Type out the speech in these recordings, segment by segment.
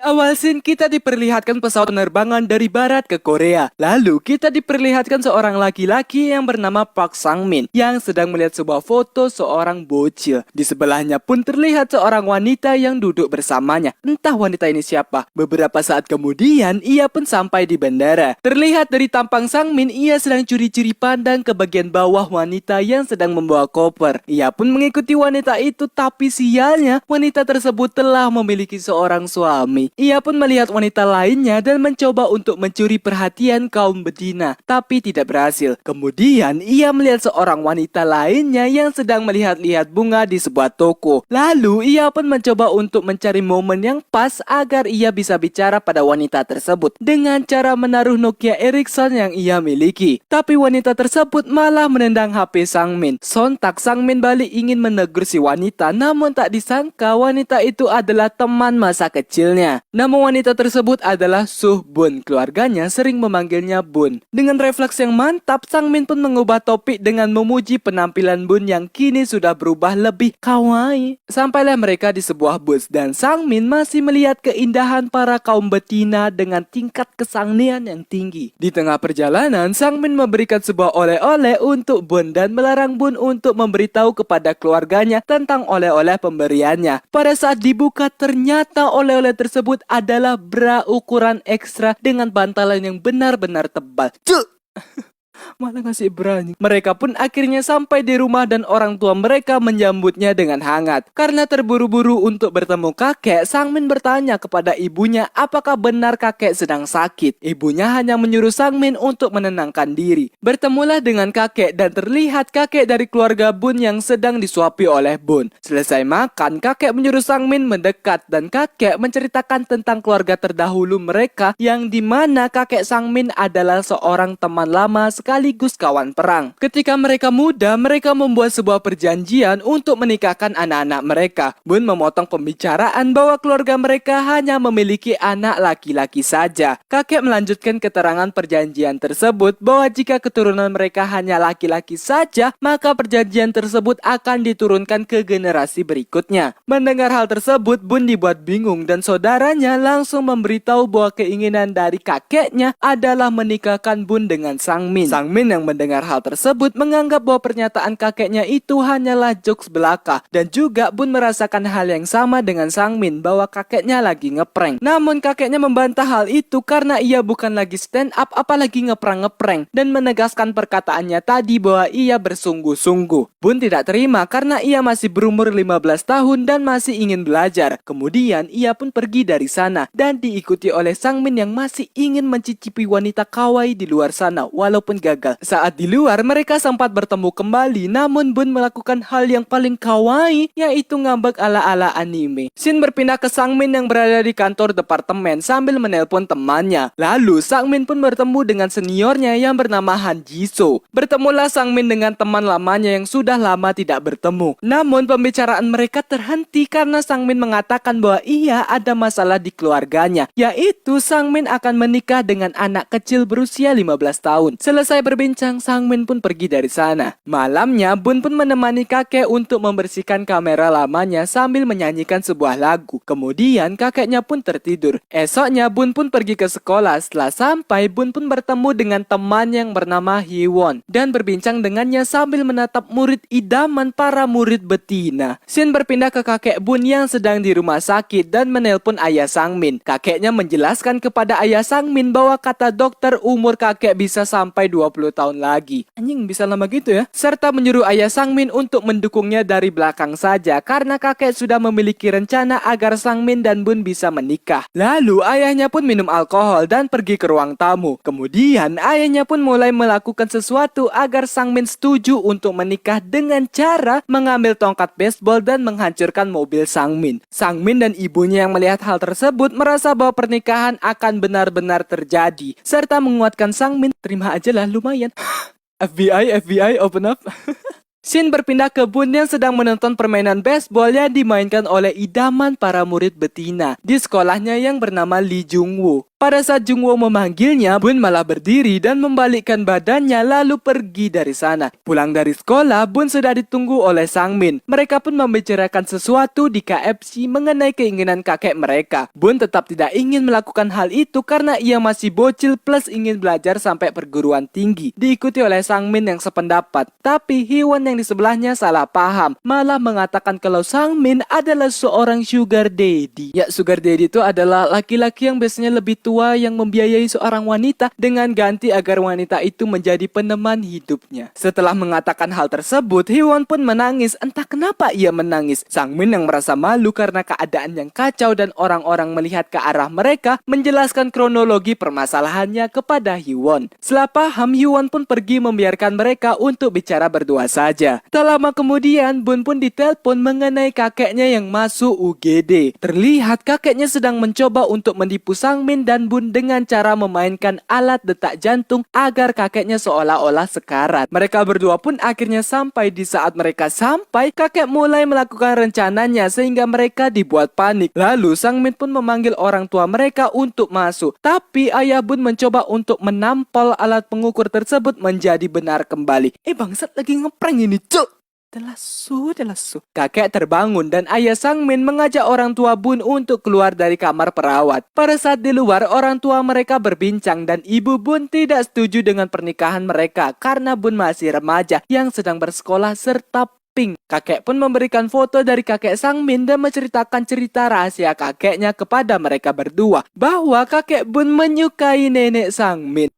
Awal scene kita diperlihatkan pesawat penerbangan dari barat ke Korea. Lalu kita diperlihatkan seorang laki-laki yang bernama Park Sang-min yang sedang melihat sebuah foto seorang bocil. Di sebelahnya pun terlihat seorang wanita yang duduk bersamanya. Entah wanita ini siapa. Beberapa saat kemudian ia pun sampai di bandara. Terlihat dari tampang Sang-min, ia sedang curi-curi pandang ke bagian bawah wanita yang sedang membawa koper. Ia pun mengikuti wanita itu, tapi sialnya wanita tersebut telah memiliki seorang suami. Ia pun melihat wanita lainnya dan mencoba untuk mencuri perhatian kaum betina, tapi tidak berhasil. Kemudian ia melihat seorang wanita lainnya yang sedang melihat-lihat bunga di sebuah toko. Lalu ia pun mencoba untuk mencari momen yang pas agar ia bisa bicara pada wanita tersebut dengan cara menaruh Nokia Ericsson yang ia miliki. Tapi wanita tersebut malah menendang HP Sang-min. Sontak Sang-min balik ingin menegur si wanita, namun tak disangka wanita itu adalah teman masa kecilnya. Nama wanita tersebut adalah Suh Bun. Keluarganya sering memanggilnya Bun. Dengan refleks yang mantap, Sang-min pun mengubah topik dengan memuji penampilan Bun yang kini sudah berubah lebih kawaii. Sampailah mereka di sebuah bus dan Sang-min masih melihat keindahan para kaum betina dengan tingkat kesangnian yang tinggi. Di tengah perjalanan, Sang-min memberikan sebuah oleh-oleh untuk Bun dan melarang Bun untuk memberitahu kepada keluarganya tentang oleh-oleh pemberiannya. Pada saat dibuka, ternyata oleh-oleh tersebut adalah bra ukuran ekstra dengan bantalan yang benar-benar tebal. Malah ngasih berani. Mereka pun akhirnya sampai di rumah dan orang tua mereka menyambutnya dengan hangat. Karena terburu-buru untuk bertemu kakek, Sang-min bertanya kepada ibunya apakah benar kakek sedang sakit. Ibunya hanya menyuruh Sang-min untuk menenangkan diri. Bertemulah dengan kakek dan terlihat kakek dari keluarga Bun yang sedang disuapi oleh Bun. Selesai makan, kakek menyuruh Sang-min mendekat dan kakek menceritakan tentang keluarga terdahulu mereka yang dimana kakek Sang-min adalah seorang teman lama sekaligus kawan perang. Ketika mereka muda, mereka membuat sebuah perjanjian untuk menikahkan anak-anak mereka. Bun memotong pembicaraan bahwa keluarga mereka hanya memiliki anak laki-laki saja. Kakek melanjutkan keterangan perjanjian tersebut bahwa jika keturunan mereka hanya laki-laki saja, maka perjanjian tersebut akan diturunkan ke generasi berikutnya. Mendengar hal tersebut, Bun dibuat bingung dan saudaranya langsung memberitahu bahwa keinginan dari kakeknya adalah menikahkan Bun dengan Sang-min. Sang-min yang mendengar hal tersebut menganggap bahwa pernyataan kakeknya itu hanyalah jokes belaka dan juga Bun merasakan hal yang sama dengan Sang-min bahwa kakeknya lagi ngeprank. Namun kakeknya membantah hal itu karena ia bukan lagi stand up apalagi ngeprank dan menegaskan perkataannya tadi bahwa ia bersungguh-sungguh. Bun tidak terima karena ia masih berumur 15 tahun dan masih ingin belajar. Kemudian ia pun pergi dari sana dan diikuti oleh Sang-min yang masih ingin mencicipi wanita kawaii di luar sana walaupun gagal. Saat di luar, mereka sempat bertemu kembali, namun Bun melakukan hal yang paling kawaii, yaitu ngambek ala-ala anime. Scene berpindah ke Sang-min yang berada di kantor departemen sambil menelpon temannya. Lalu, Sang-min pun bertemu dengan seniornya yang bernama Han Ji-so. Bertemulah Sang-min dengan teman lamanya yang sudah lama tidak bertemu. Namun, pembicaraan mereka terhenti karena Sang-min mengatakan bahwa ia ada masalah di keluarganya, yaitu Sang-min akan menikah dengan anak kecil berusia 15 tahun. Selesai berbincang, Sang-min pun pergi dari sana. Malamnya, Bun pun menemani kakek untuk membersihkan kamera lamanya sambil menyanyikan sebuah lagu. Kemudian, kakeknya pun tertidur. Esoknya, Bun pun pergi ke sekolah. Setelah sampai, Bun pun bertemu dengan teman yang bernama Hee-won dan berbincang dengannya sambil menatap murid idaman para murid betina. Scene berpindah ke kakek Bun yang sedang di rumah sakit dan menelpon ayah Sang-min. Kakeknya menjelaskan kepada ayah Sang-min bahwa kata dokter umur kakek bisa sampai 20 tahun lagi. Anjing, bisa lama gitu ya. Serta menyuruh ayah Sang-min untuk mendukungnya dari belakang saja karena kakek sudah memiliki rencana agar Sang-min dan Bun bisa menikah. Lalu ayahnya pun minum alkohol dan pergi ke ruang tamu. Kemudian ayahnya pun mulai melakukan sesuatu agar Sang-min setuju untuk menikah dengan cara mengambil tongkat baseball dan menghancurkan mobil Sang-min. Sang-min dan ibunya yang melihat hal tersebut merasa bahwa pernikahan akan benar-benar terjadi serta menguatkan Sang-min. Terima aja lah, lumayan. FBI, open up. Scene berpindah ke Bun yang sedang menonton permainan baseball yang dimainkan oleh idaman para murid betina di sekolahnya yang bernama Lee Jung-woo. Pada saat Jungwoo memanggilnya, Bun malah berdiri dan membalikkan badannya lalu pergi dari sana. Pulang dari sekolah, Bun sudah ditunggu oleh Sangmin. Mereka pun membicarakan sesuatu di KFC mengenai keinginan kakek mereka. Bun tetap tidak ingin melakukan hal itu karena ia masih bocil plus ingin belajar sampai perguruan tinggi. Diikuti oleh Sangmin yang sependapat. Tapi Hee-won yang di sebelahnya salah paham, malah mengatakan kalau Sangmin adalah seorang sugar daddy. Ya, sugar daddy itu adalah laki-laki yang biasanya lebih tua yang membiayai seorang wanita dengan ganti agar wanita itu menjadi peneman hidupnya. Setelah mengatakan hal tersebut, Hee-won pun menangis. Entah kenapa ia menangis. Sangmin yang merasa malu karena keadaan yang kacau dan orang-orang melihat ke arah mereka menjelaskan kronologi permasalahannya kepada Hee-won. Setelah paham, Hee-won pun pergi membiarkan mereka untuk bicara berdua saja. Tak lama kemudian, Bun pun ditelepon mengenai kakeknya yang masuk UGD. Terlihat kakeknya sedang mencoba untuk menipu Sangmin dan Bun dengan cara memainkan alat detak jantung agar kakeknya seolah-olah sekarat. Mereka berdua pun akhirnya sampai. Di saat mereka sampai, kakek mulai melakukan rencananya sehingga mereka dibuat panik. Lalu Sangmin pun memanggil orang tua mereka untuk masuk. Tapi ayah Bun mencoba untuk menampol alat pengukur tersebut menjadi benar kembali. Bangsat lagi ngeprank ini, cuk. Delasu. Kakek terbangun dan ayah Sangmin mengajak orang tua Bun untuk keluar dari kamar perawat. Pada saat di luar, orang tua mereka berbincang dan ibu Bun tidak setuju dengan pernikahan mereka karena Bun masih remaja yang sedang bersekolah serta Pink. Kakek pun memberikan foto dari kakek Sangmin dan menceritakan cerita rahasia kakeknya kepada mereka berdua bahwa kakek Bun menyukai nenek Sangmin.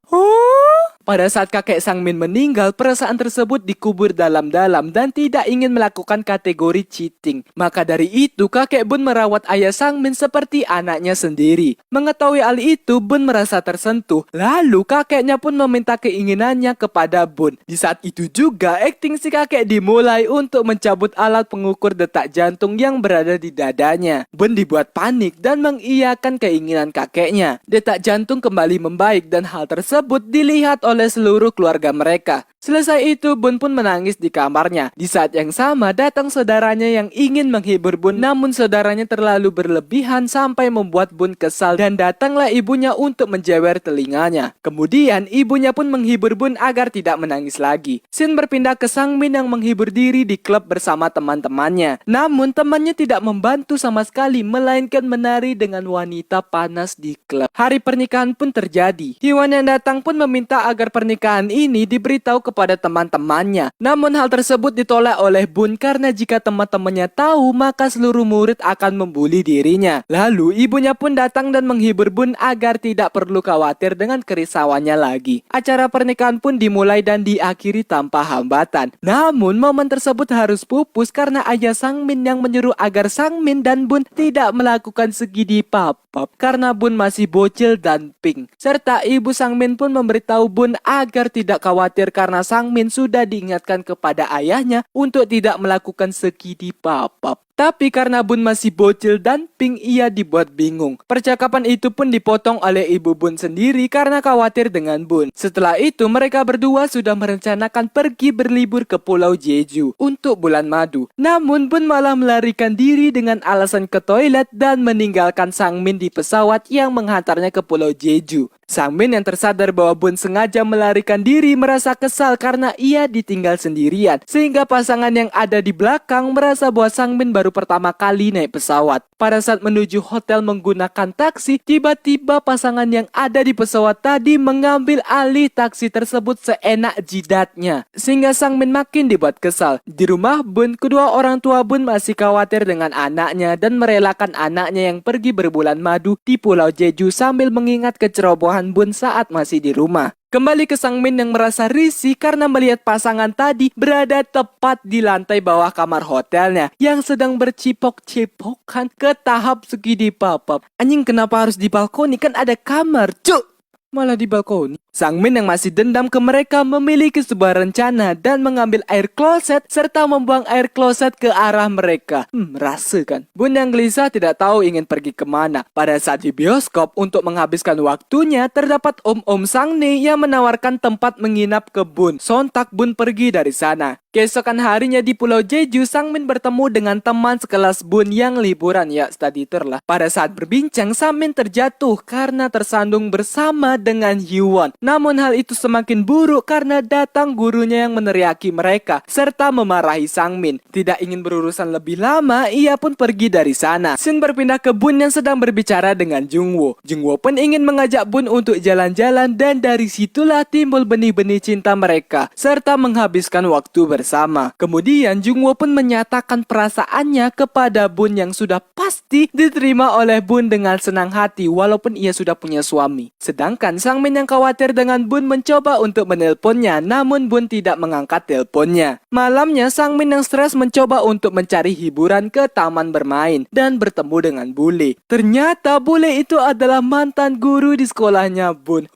Pada saat kakek Sangmin meninggal, perasaan tersebut dikubur dalam-dalam dan tidak ingin melakukan kategori cheating. Maka dari itu, kakek Bun merawat ayah Sangmin seperti anaknya sendiri. Mengetahui hal itu, Bun merasa tersentuh. Lalu kakeknya pun meminta keinginannya kepada Bun. Di saat itu juga, akting si kakek dimulai untuk mencabut alat pengukur detak jantung yang berada di dadanya. Bun dibuat panik dan mengiyakan keinginan kakeknya. Detak jantung kembali membaik dan hal tersebut dilihat oleh seluruh keluarga mereka. Selesai itu, Bun pun menangis di kamarnya. Di saat yang sama, datang saudaranya yang ingin menghibur Bun, namun saudaranya terlalu berlebihan sampai membuat Bun kesal dan datanglah ibunya untuk menjewer telinganya. Kemudian, ibunya pun menghibur Bun agar tidak menangis lagi. Scene berpindah ke Sangmin yang menghibur diri di klub bersama teman-temannya. Namun, temannya tidak membantu sama sekali, melainkan menari dengan wanita panas di klub. Hari pernikahan pun terjadi. Hee-won yang datang pun meminta agar pernikahan ini diberitahu kepada teman-temannya. Namun hal tersebut ditolak oleh Bun karena jika teman-temannya tahu maka seluruh murid akan membuli dirinya. Lalu ibunya pun datang dan menghibur Bun agar tidak perlu khawatir dengan kerisauannya lagi. Acara pernikahan pun dimulai dan diakhiri tanpa hambatan. Namun momen tersebut harus pupus karena ayah Sangmin yang menyuruh agar Sangmin dan Bun tidak melakukan segidi pap-pap karena Bun masih bocil dan pink. Serta ibu Sangmin pun memberitahu Bun agar tidak khawatir karena Sangmin sudah diingatkan kepada ayahnya untuk tidak melakukan segidi pap-pap. Tapi karena Bun masih bocil dan pink, ia dibuat bingung. Percakapan itu pun dipotong oleh ibu Bun sendiri karena khawatir dengan Bun. Setelah itu mereka berdua sudah merencanakan pergi berlibur ke Pulau Jeju untuk bulan madu. Namun Bun malah melarikan diri dengan alasan ke toilet dan meninggalkan Sangmin di pesawat yang menghantarnya ke Pulau Jeju. Sangmin yang tersadar bahwa Bun sengaja melarikan diri merasa kesal karena ia ditinggal sendirian. Sehingga pasangan yang ada di belakang merasa bahwa Sangmin baru pertama kali naik pesawat. Pada saat menuju hotel menggunakan taksi, tiba-tiba pasangan yang ada di pesawat tadi mengambil alih taksi tersebut seenak jidatnya. Sehingga Sangmin makin dibuat kesal. Di rumah Bun, kedua orang tua Bun masih khawatir dengan anaknya dan merelakan anaknya yang pergi berbulan madu di Pulau Jeju sambil mengingat kecerobohan Bun saat masih di rumah. Kembali ke Sangmin yang merasa risih karena melihat pasangan tadi berada tepat di lantai bawah kamar hotelnya yang sedang bercipok-cipokan ke tahap segidi papap. Anjing, kenapa harus di balkoni? Kan ada kamar, cuk! Malah di balkoni. Sang Min yang masih dendam ke mereka memiliki sebuah rencana dan mengambil air kloset serta membuang air kloset ke arah mereka. Rasa kan? Bun yang gelisah tidak tahu ingin pergi kemana. Pada saat di bioskop untuk menghabiskan waktunya, terdapat Om Sang Ne yang menawarkan tempat menginap ke Bun. Sontak Bun pergi dari sana. Keesokan harinya di Pulau Jeju, Sang Min bertemu dengan teman sekelas Bun yang liburan, ya study tour lah. Pada saat berbincang, Sang Min terjatuh karena tersandung bersama dengan Hyewon. Namun hal itu semakin buruk karena datang gurunya yang meneriaki mereka serta memarahi Sang Min. Tidak ingin berurusan lebih lama, ia pun pergi dari sana. Scene berpindah ke Bun yang sedang berbicara dengan Jungwoo. Jungwoo pun ingin mengajak Bun untuk jalan-jalan dan dari situlah timbul benih-benih cinta mereka serta menghabiskan waktu bersama. Kemudian Jungwoo pun menyatakan perasaannya kepada Bun yang sudah pasti diterima oleh Bun dengan senang hati walaupun ia sudah punya suami. Sedangkan Sang Min yang khawatir dengan Bun mencoba untuk menelponnya, namun Bun tidak mengangkat teleponnya. Malamnya Sang Min yang stres mencoba untuk mencari hiburan ke taman bermain dan bertemu dengan bule. Ternyata bule itu adalah mantan guru di sekolahnya Bun.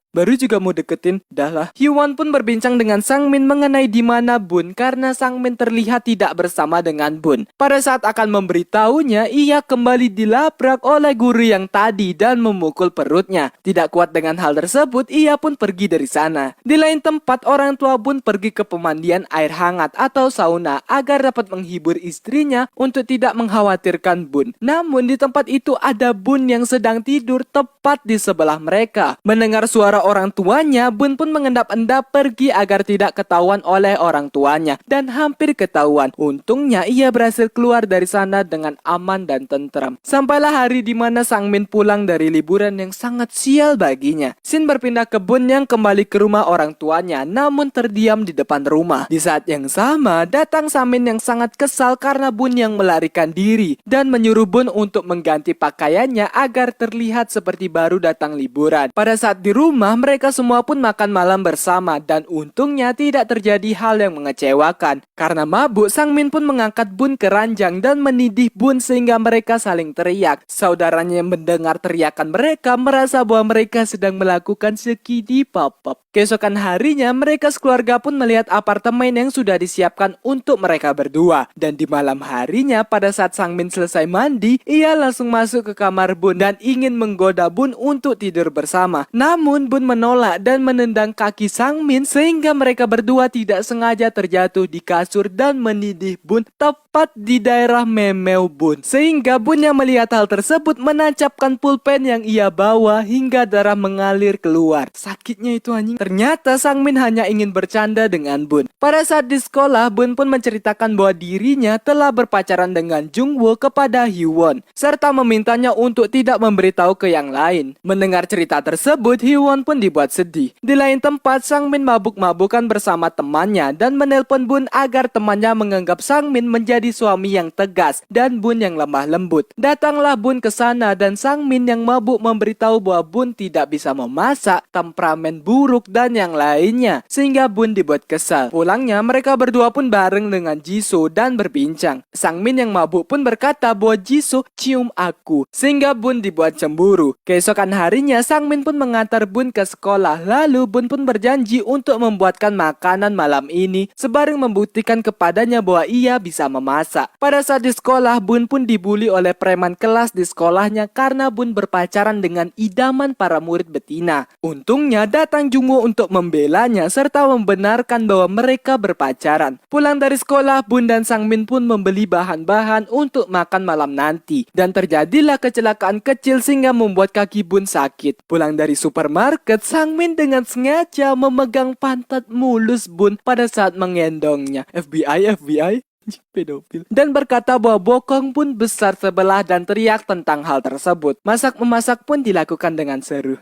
Baru juga mau deketin, dah lah. Hyewon pun berbincang dengan Sang Min mengenai di mana Bun karena Sang Min terlihat tidak bersama dengan Bun. Pada saat akan memberitahunya, ia kembali dilabrak oleh guru yang tadi dan memukul perutnya. Tidak kuat dengan hal tersebut, ia pun pergi dari sana. Di lain tempat, orang tua Bun pergi ke pemandian air hangat atau sauna agar dapat menghibur istrinya untuk tidak mengkhawatirkan Bun. Namun di tempat itu ada Bun yang sedang tidur tepat di sebelah mereka. Mendengar suara orang tuanya, Bun pun mengendap-endap pergi agar tidak ketahuan oleh orang tuanya dan hampir ketahuan. Untungnya ia berhasil keluar dari sana dengan aman dan tentram. Sampailah hari di mana Sang Min pulang dari liburan yang sangat sial baginya. Scene berpindah ke Bun yang kembali ke rumah orang tuanya namun terdiam di depan rumah. Di saat yang sama, datang Sang Min yang sangat kesal karena Bun yang melarikan diri dan menyuruh Bun untuk mengganti pakaiannya agar terlihat seperti baru datang liburan. Pada saat di rumah, mereka semua pun makan malam bersama dan untungnya tidak terjadi hal yang mengecewakan. Karena mabuk, Sang Min pun mengangkat Bun ke ranjang dan menidih Bun sehingga mereka saling teriak. Saudaranya yang mendengar teriakan mereka merasa bahwa mereka sedang melakukan skidi pop-up. Keesokan harinya, mereka sekeluarga pun melihat apartemen yang sudah disiapkan untuk mereka berdua. Dan di malam harinya, pada saat Sang Min selesai mandi, ia langsung masuk ke kamar Bun dan ingin menggoda Bun untuk tidur bersama. Namun Bun menolak dan menendang kaki Sang Min sehingga mereka berdua tidak sengaja terjatuh di kasur dan menidih Bun tepat di daerah memeu Bun. Sehingga Bun yang melihat hal tersebut menancapkan pulpen yang ia bawa hingga darah mengalir keluar. Sakitnya itu anjing. Ternyata Sang Min hanya ingin bercanda dengan Bun. Pada saat di sekolah, Bun pun menceritakan bahwa dirinya telah berpacaran dengan Jungwoo kepada Hyewon serta memintanya untuk tidak memberitahu ke yang lain. Mendengar cerita tersebut, Hyewon pun dibuat sedih. Di lain tempat, Sang Min mabuk-mabukan bersama temannya dan menelpon Bun agar temannya menganggap Sang Min menjadi suami yang tegas dan Bun yang lemah lembut. Datanglah Bun ke sana dan Sang Min yang mabuk memberitahu bahwa Bun tidak bisa memasak, temperamen buruk dan yang lainnya, sehingga Bun dibuat kesal. Pulangnya, mereka berdua pun bareng dengan Jisoo dan berbincang. Sang Min yang mabuk pun berkata bahwa Jisoo cium aku, sehingga Bun dibuat cemburu. Keesokan harinya, Sang Min pun mengantar Bun ke sekolah, lalu Bun pun berjanji untuk membuatkan makanan malam ini, sebareng membuktikan kepadanya bahwa ia bisa memasak. Pada saat di sekolah, Bun pun dibully oleh preman kelas di sekolahnya karena Bun berpacaran dengan idaman para murid betina. Untungnya datang Jungwoo untuk membelanya serta membenarkan bahwa mereka berpacaran. Pulang dari sekolah, Bun dan Sang Min pun membeli bahan-bahan untuk makan malam nanti. Dan terjadilah kecelakaan kecil sehingga membuat kaki Bun sakit. Pulang dari supermarket, Sang Min dengan sengaja memegang pantat mulus Bun pada saat mengendongnya. FBI pedofil. Dan berkata bahwa bokong pun besar sebelah dan teriak tentang hal tersebut. Masak-memasak pun dilakukan dengan seru.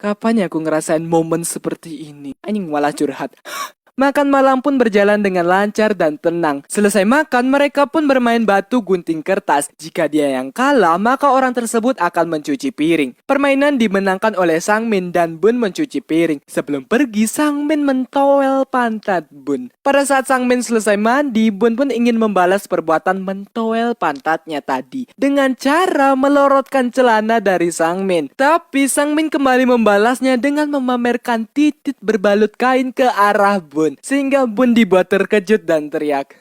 Kapan ya aku ngerasain momen seperti ini? Anjing malah curhat. Makan malam pun berjalan dengan lancar dan tenang. Selesai makan, mereka pun bermain batu gunting kertas. Jika dia yang kalah, maka orang tersebut akan mencuci piring. Permainan dimenangkan oleh Sang Min dan Bun mencuci piring. Sebelum pergi, Sang Min mentowel pantat Bun. Pada saat Sang Min selesai mandi, Bun pun ingin membalas perbuatan mentowel pantatnya tadi dengan cara melorotkan celana dari Sang Min. Tapi Sang Min kembali membalasnya dengan memamerkan titik berbalut kain ke arah Bun, sehingga Bun dibuat terkejut dan teriak.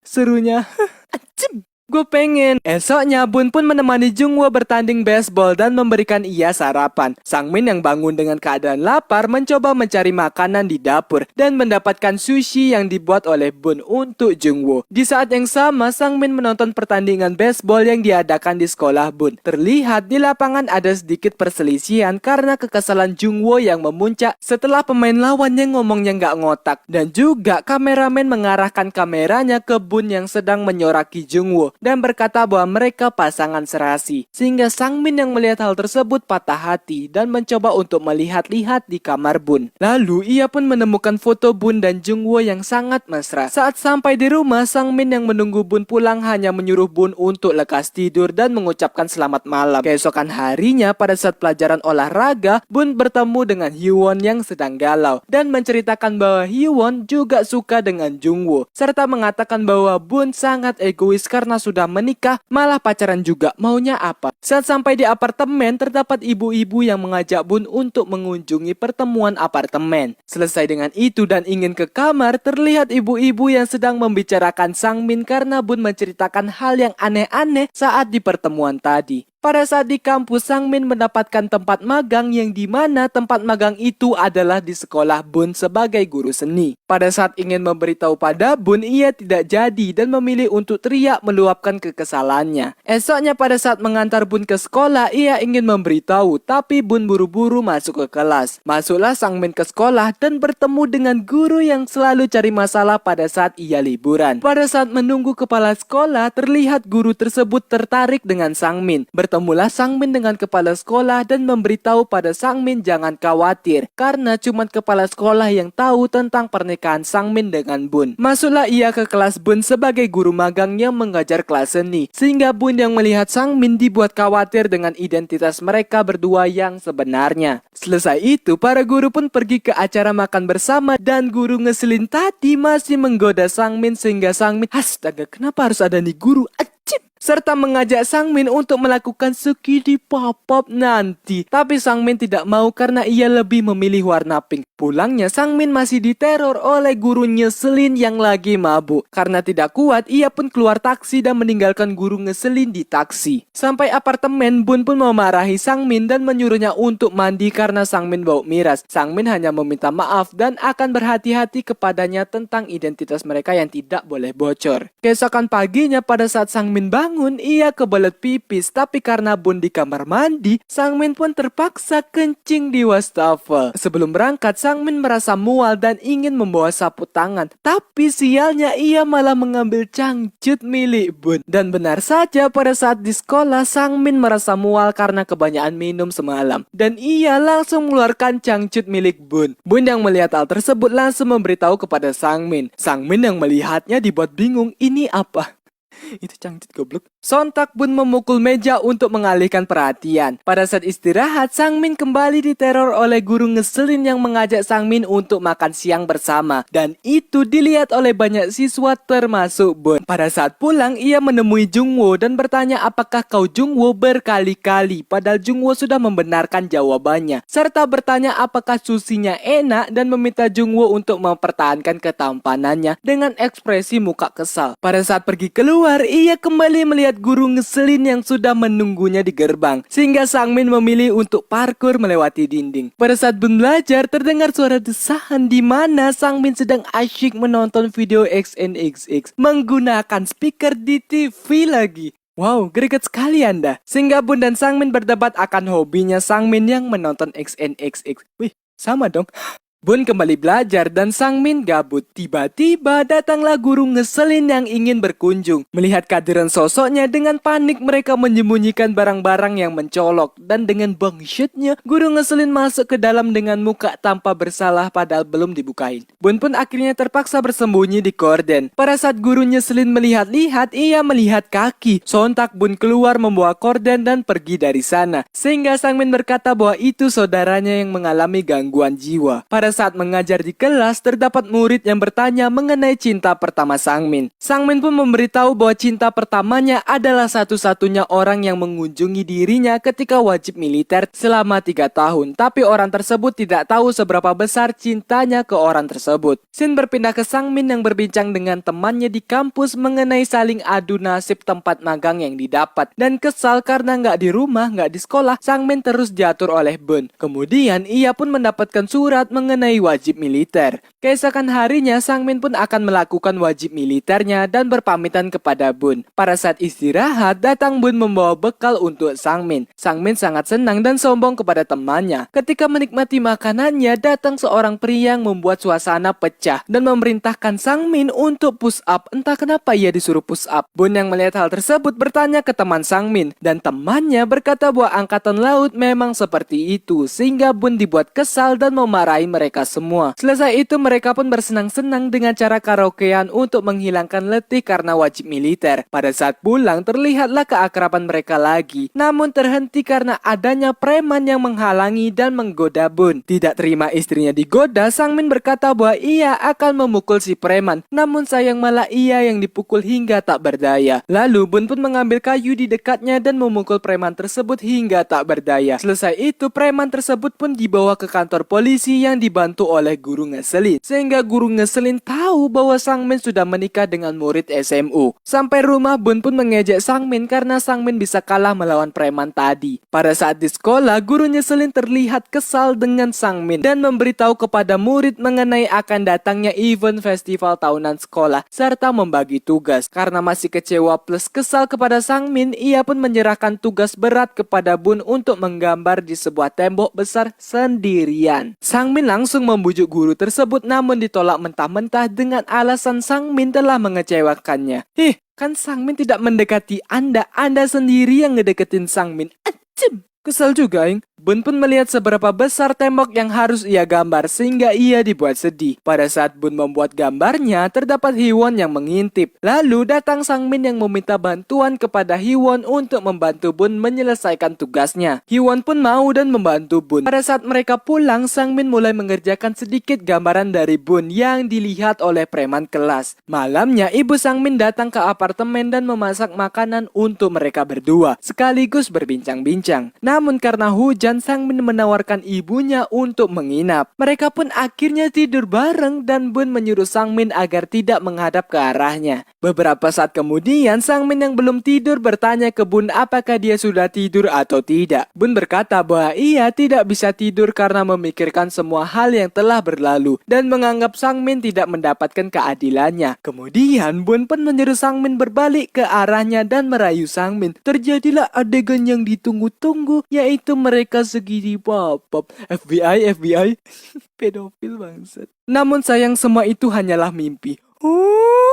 Serunya, acim. Gue pengen. Esoknya Bun pun menemani Jungwoo bertanding baseball dan memberikan ia sarapan. Sang Min yang bangun dengan keadaan lapar mencoba mencari makanan di dapur dan mendapatkan sushi yang dibuat oleh Bun untuk Jungwoo. Di saat yang sama, Sang Min menonton pertandingan baseball yang diadakan di sekolah Bun. Terlihat di lapangan ada sedikit perselisihan karena kekesalan Jungwoo yang memuncak setelah pemain lawannya ngomongnya nggak ngotak. Dan juga kameramen mengarahkan kameranya ke Bun yang sedang menyoraki Jungwoo dan berkata bahwa mereka pasangan serasi. Sehingga Sang Min yang melihat hal tersebut patah hati dan mencoba untuk melihat-lihat di kamar Bun. Lalu ia pun menemukan foto Bun dan Jungwoo yang sangat mesra. Saat sampai di rumah, Sang Min yang menunggu Bun pulang hanya menyuruh Bun untuk lekas tidur dan mengucapkan selamat malam. Keesokan harinya pada saat pelajaran olahraga, Bun bertemu dengan Hyewon yang sedang galau dan menceritakan bahwa Hyewon juga suka dengan Jungwoo serta mengatakan bahwa Bun sangat egois karena sudah menikah, malah pacaran juga, maunya apa? Saat sampai di apartemen, terdapat ibu-ibu yang mengajak Bun untuk mengunjungi pertemuan apartemen. Selesai dengan itu dan ingin ke kamar, terlihat ibu-ibu yang sedang membicarakan Sang Min karena Bun menceritakan hal yang aneh-aneh saat di pertemuan tadi. Pada saat di kampus, Sang Min mendapatkan tempat magang yang dimana tempat magang itu adalah di sekolah Bun sebagai guru seni. Pada saat ingin memberitahu pada Bun, ia tidak jadi dan memilih untuk teriak meluapkan kekesalannya. Esoknya pada saat mengantar Bun ke sekolah, ia ingin memberitahu, tapi Bun buru-buru masuk ke kelas. Masuklah Sang Min ke sekolah dan bertemu dengan guru yang selalu cari masalah pada saat ia liburan. Pada saat menunggu kepala sekolah, terlihat guru tersebut tertarik dengan Sang Min. Bertemulah Sang Min dengan kepala sekolah dan memberitahu pada Sang Min jangan khawatir karena cuma kepala sekolah yang tahu tentang pernikahan Sang Min dengan Bun. Masuklah ia ke kelas Bun sebagai guru magang yang mengajar kelas seni, sehingga Bun yang melihat Sang Min dibuat khawatir dengan identitas mereka berdua yang sebenarnya. Selesai itu, para guru pun pergi ke acara makan bersama dan guru ngeselin tadi masih menggoda Sang Min sehingga Sang Min, astaga, kenapa harus ada nih guru? Serta mengajak Sang Min untuk melakukan skidi pop-up nanti. Tapi Sang Min tidak mau karena ia lebih memilih warna pink. Pulangnya Sang Min masih diteror oleh guru ngeselin yang lagi mabuk. Karena tidak kuat, ia pun keluar taksi dan meninggalkan guru ngeselin di taksi. Sampai apartemen, Bun pun memarahi Sang Min dan menyuruhnya untuk mandi karena Sang Min bau miras. Sang Min hanya meminta maaf dan akan berhati-hati kepadanya tentang identitas mereka yang tidak boleh bocor. Keesokan paginya pada saat Sang Min bangun, ia kebelet pipis, tapi karena Bun di kamar mandi, Sang Min pun terpaksa kencing di wastafel. Sebelum berangkat, Sang Min merasa mual dan ingin membawa sapu tangan, tapi sialnya ia malah mengambil cangcut milik Bun. Dan benar saja pada saat di sekolah, Sang Min merasa mual karena kebanyakan minum semalam, dan ia langsung mengeluarkan cangcut milik Bun. Bun yang melihat hal tersebut langsung memberitahu kepada Sang Min. Sang Min yang melihatnya dibuat bingung, ini apa? Itu cangcut goblok. Sontak Bun memukul meja untuk mengalihkan perhatian. Pada saat istirahat, Sang Min kembali diteror oleh guru ngeselin yang mengajak Sang Min untuk makan siang bersama. Dan itu dilihat oleh banyak siswa termasuk Bun. Pada saat pulang, ia menemui Jungwoo dan bertanya apakah kau Jungwoo berkali-kali. Padahal Jungwoo sudah membenarkan jawabannya. Serta bertanya apakah susinya enak dan meminta Jungwoo untuk mempertahankan ketampanannya dengan ekspresi muka kesal. Pada saat pergi keluar, ia kembali melihat guru ngeselin yang sudah menunggunya di gerbang, sehingga Sang Min memilih untuk parkur melewati dinding. Pada saat Bun belajar, terdengar suara desahan di mana Sang Min sedang asyik menonton video XNXX menggunakan speaker di TV lagi. Wow, greget sekali Anda. Sehingga Bun dan Sang Min berdebat akan hobinya Sang Min yang menonton XNXX. Wih, sama dong. Bun kembali belajar dan Sangmin gabut. Tiba-tiba datanglah guru ngeselin yang ingin berkunjung. Melihat kehadiran sosoknya, dengan panik mereka menyembunyikan barang-barang yang mencolok. Dan dengan bangsyatnya, guru ngeselin masuk ke dalam dengan muka tanpa bersalah padahal belum dibukain. Bun pun akhirnya terpaksa bersembunyi di gorden. Pada saat guru ngeselin melihat-lihat, ia melihat kaki. Sontak Bun keluar membawa gorden dan pergi dari sana. Sehingga Sangmin berkata bahwa itu saudaranya yang mengalami gangguan jiwa. Pada saat mengajar di kelas, terdapat murid yang bertanya mengenai cinta pertama Sangmin. Sangmin pun memberitahu bahwa cinta pertamanya adalah satu-satunya orang yang mengunjungi dirinya ketika wajib militer selama 3 tahun. Tapi orang tersebut tidak tahu seberapa besar cintanya ke orang tersebut. Scene berpindah ke Sangmin yang berbincang dengan temannya di kampus mengenai saling adu nasib tempat magang yang didapat. Dan kesal karena nggak di rumah, nggak di sekolah, Sangmin terus diatur oleh Bun. Kemudian ia pun mendapatkan surat mengenai wajib militer. Keesokan harinya, Sangmin pun akan melakukan wajib militernya dan berpamitan kepada Bun. Pada saat istirahat, datang Bun membawa bekal untuk Sangmin. Sangmin sangat senang dan sombong kepada temannya. Ketika menikmati makanannya, datang seorang pria yang membuat suasana pecah dan memerintahkan Sangmin untuk push up. Entah kenapa ia disuruh push up. Bun yang melihat hal tersebut bertanya ke teman Sangmin, dan temannya berkata bahwa angkatan laut memang seperti itu, sehingga Bun dibuat kesal dan memarahi mereka semua. Selesai itu, mereka pun bersenang-senang dengan cara karaokean untuk menghilangkan letih karena wajib militer. Pada saat pulang, terlihatlah keakraban mereka lagi, namun terhenti karena adanya preman yang menghalangi dan menggoda Bun. Tidak terima istrinya digoda, Sangmin berkata bahwa ia akan memukul si preman, namun sayang malah ia yang dipukul hingga tak berdaya. Lalu Bun pun mengambil kayu di dekatnya dan memukul preman tersebut hingga tak berdaya. Selesai itu, preman tersebut pun dibawa ke kantor polisi yang dibantu oleh guru ngeselin. Sehingga guru ngeselin tahu bahwa Sangmin sudah menikah dengan murid SMU. Sampai rumah, Bun pun mengejek Sangmin karena Sangmin bisa kalah melawan preman tadi. Pada saat di sekolah, guru ngeselin terlihat kesal dengan Sangmin dan memberitahu kepada murid mengenai akan datangnya event festival tahunan sekolah serta membagi tugas. Karena masih kecewa plus kesal kepada Sangmin, ia pun menyerahkan tugas berat kepada Bun untuk menggambar di sebuah tembok besar sendirian. Sangmin langsung membujuk guru tersebut, namun ditolak mentah-mentah dengan alasan Sangmin telah mengecewakannya. Kan Sangmin tidak mendekati Anda sendiri yang ngedeketin Sangmin. Acem! Kesal juga, Ing. Bun pun melihat seberapa besar tembok yang harus ia gambar sehingga ia dibuat sedih. Pada saat Bun membuat gambarnya, terdapat Hiwon yang mengintip. Lalu datang Sangmin yang meminta bantuan kepada Hiwon untuk membantu Bun menyelesaikan tugasnya. Hiwon pun mau dan membantu Bun. Pada saat mereka pulang, Sangmin mulai mengerjakan sedikit gambaran dari Bun yang dilihat oleh preman kelas. Malamnya, ibu Sangmin datang ke apartemen dan memasak makanan untuk mereka berdua, sekaligus berbincang-bincang. Namun karena hujan, Sangmin menawarkan ibunya untuk menginap. Mereka pun akhirnya tidur bareng dan Bun menyuruh Sangmin agar tidak menghadap ke arahnya. Beberapa saat kemudian, Sangmin yang belum tidur bertanya ke Bun apakah dia sudah tidur atau tidak. Bun berkata bahwa ia tidak bisa tidur karena memikirkan semua hal yang telah berlalu dan menganggap Sangmin tidak mendapatkan keadilannya. Kemudian Bun pun menyuruh Sangmin berbalik ke arahnya dan merayu Sangmin. Terjadilah adegan yang ditunggu-tunggu, yaitu mereka segini pop-pop. FBI pedofil bangsat. Namun sayang semua itu hanyalah mimpi.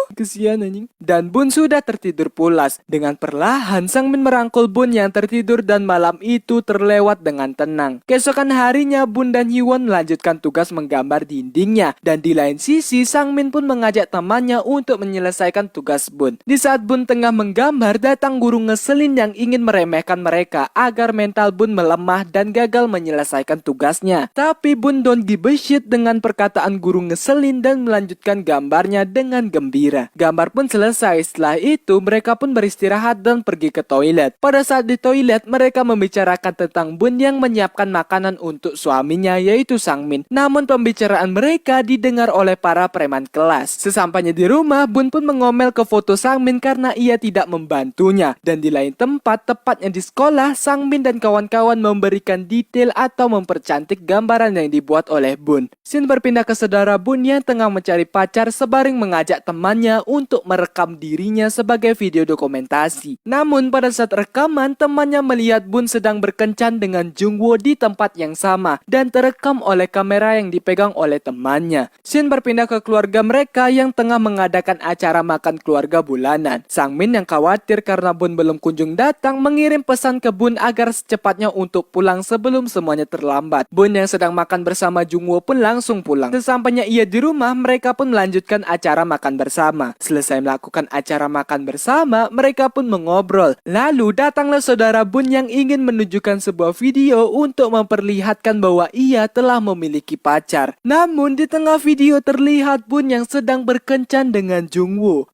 Kesian anjing. Dan Bun sudah tertidur pulas. Dengan perlahan Sangmin merangkul Bun yang tertidur dan malam itu terlewat dengan tenang. Keesokan harinya Bun dan Hiwon melanjutkan tugas menggambar dindingnya. Dan di lain sisi Sangmin pun mengajak temannya untuk menyelesaikan tugas Bun. Di saat Bun tengah menggambar, datang guru ngeselin yang ingin meremehkan mereka agar mental Bun melemah dan gagal menyelesaikan tugasnya. Tapi Bun don't give a shit dengan perkataan guru ngeselin dan melanjutkan gambarnya dengan gembira. Gambar pun selesai. Setelah itu mereka pun beristirahat dan pergi ke toilet. Pada saat di toilet, mereka membicarakan tentang Bun yang menyiapkan makanan untuk suaminya, yaitu Sangmin. Namun pembicaraan mereka didengar oleh para preman kelas. Sesampainya di rumah, Bun pun mengomel ke foto Sangmin karena ia tidak membantunya. Dan di lain tempat, tepatnya di sekolah, Sangmin dan kawan-kawan memberikan detail atau mempercantik gambaran yang dibuat oleh Bun. Scene berpindah ke saudara Bun yang tengah mencari pacar sebaring mengajak temannya untuk merekam dirinya sebagai video dokumentasi. Namun pada saat rekaman, temannya melihat Bun sedang berkencan dengan Jungwoo di tempat yang sama dan terekam oleh kamera yang dipegang oleh temannya. Scene berpindah ke keluarga mereka yang tengah mengadakan acara makan keluarga bulanan. Sangmin yang khawatir karena Bun belum kunjung datang mengirim pesan ke Bun agar secepatnya untuk pulang sebelum semuanya terlambat. Bun yang sedang makan bersama Jungwoo pun langsung pulang. Sesampainya ia di rumah, mereka pun melanjutkan acara makan bersama. Selesai melakukan acara makan bersama, mereka pun mengobrol. Lalu datanglah saudara Bun yang ingin menunjukkan sebuah video untuk memperlihatkan bahwa ia telah memiliki pacar. Namun di tengah video terlihat Bun yang sedang berkencan dengan Jungwoo.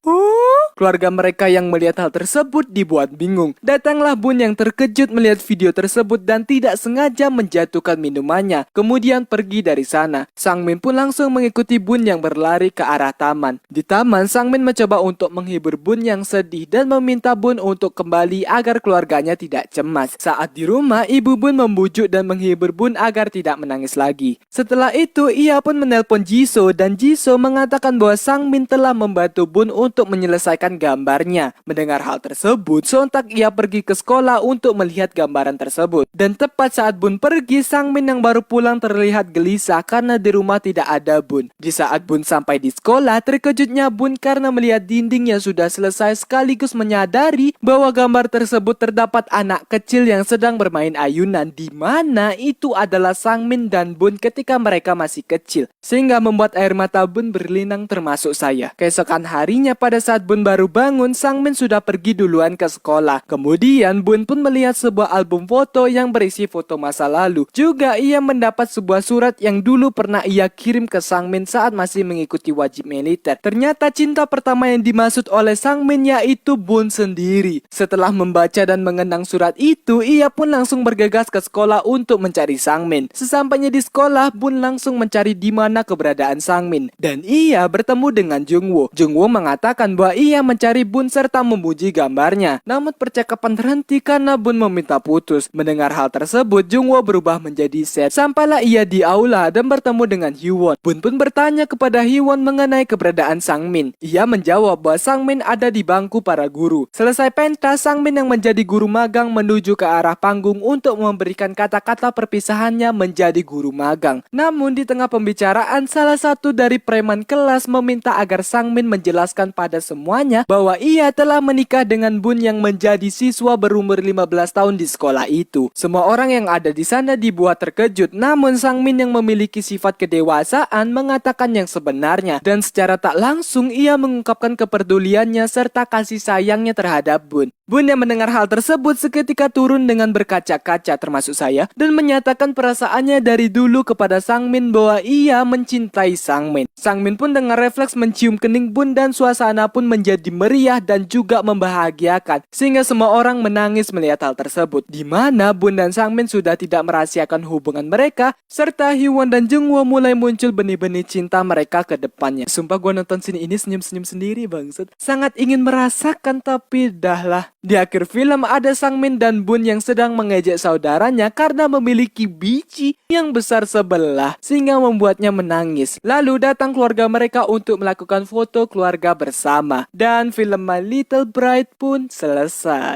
Keluarga mereka yang melihat hal tersebut dibuat bingung. Datanglah Bun yang terkejut melihat video tersebut dan tidak sengaja menjatuhkan minumannya, kemudian pergi dari sana. Sangmin pun langsung mengikuti Bun yang berlari ke arah taman. Di taman, Sangmin mencoba untuk menghibur Bun yang sedih dan meminta Bun untuk kembali agar keluarganya tidak cemas. Saat di rumah, ibu Bun membujuk dan menghibur Bun agar tidak menangis lagi. Setelah itu, ia pun menelpon Jisoo dan Jisoo mengatakan bahwa Sangmin telah membantu Bun untuk menyelesaikan gambarnya. Mendengar hal tersebut, sontak ia pergi ke sekolah untuk melihat gambaran tersebut. Dan tepat saat Bun pergi, Sangmin yang baru pulang terlihat gelisah karena di rumah tidak ada Bun. Di saat Bun sampai di sekolah, terkejutnya Bun karena melihat dinding yang sudah selesai sekaligus menyadari bahwa gambar tersebut terdapat anak kecil yang sedang bermain ayunan, di mana itu adalah Sangmin dan Bun ketika mereka masih kecil, sehingga membuat air mata Bun berlinang termasuk saya. Keesokan harinya pada saat Bun baru bangun, Sangmin sudah pergi duluan ke sekolah. Kemudian Bun pun melihat sebuah album foto yang berisi foto masa lalu. Juga ia mendapat sebuah surat yang dulu pernah ia kirim ke Sangmin saat masih mengikuti wajib militer. Ternyata cinta pertama yang dimaksud oleh Sangmin yaitu Bun sendiri. Setelah membaca dan mengenang surat itu, ia pun langsung bergegas ke sekolah untuk mencari Sangmin. Sesampainya di sekolah, Bun langsung mencari di mana keberadaan Sangmin dan ia bertemu dengan Jungwoo. Jungwoo mengatakan bahwa ia mencari Bun serta memuji gambarnya. Namun percakapan terhenti karena Bun meminta putus. Mendengar hal tersebut, Jungwoo berubah menjadi sad. Sampailah ia di aula dan bertemu dengan Hyewon. Bun pun bertanya kepada Hyewon mengenai keberadaan Sangmin. Ia menjawab bahwa Sangmin ada di bangku para guru. Selesai pentas, Sangmin yang menjadi guru magang menuju ke arah panggung untuk memberikan kata-kata perpisahannya menjadi guru magang. Namun di tengah pembicaraan, salah satu dari preman kelas meminta agar Sangmin menjelaskan pada semuanya bahwa ia telah menikah dengan Bun yang menjadi siswa berumur 15 tahun di sekolah itu. Semua orang yang ada di sana dibuat terkejut, namun Sangmin yang memiliki sifat kedewasaan mengatakan yang sebenarnya dan secara tak langsung ia mengungkapkan kepeduliannya serta kasih sayangnya terhadap Bun. Bun yang mendengar hal tersebut seketika turun dengan berkaca-kaca termasuk saya dan menyatakan perasaannya dari dulu kepada Sangmin bahwa ia mencintai Sangmin. Sangmin pun dengan refleks mencium kening Bun dan suasana pun menjadi meriah dan juga membahagiakan sehingga semua orang menangis melihat hal tersebut, di mana Bun dan Sangmin sudah tidak merahasiakan hubungan mereka serta Hyewon dan Jungwoo mulai muncul benih-benih cinta mereka ke depannya. Sumpah gua nonton sini ini senyum-senyum sendiri bangsat. Sangat ingin merasakan tapi dahlah. Di akhir film ada Sangmin dan Bun yang sedang mengejek saudaranya karena memiliki biji yang besar sebelah sehingga membuatnya menangis. Lalu datang keluarga mereka untuk melakukan foto keluarga bersama dan film My Little Bride pun selesai.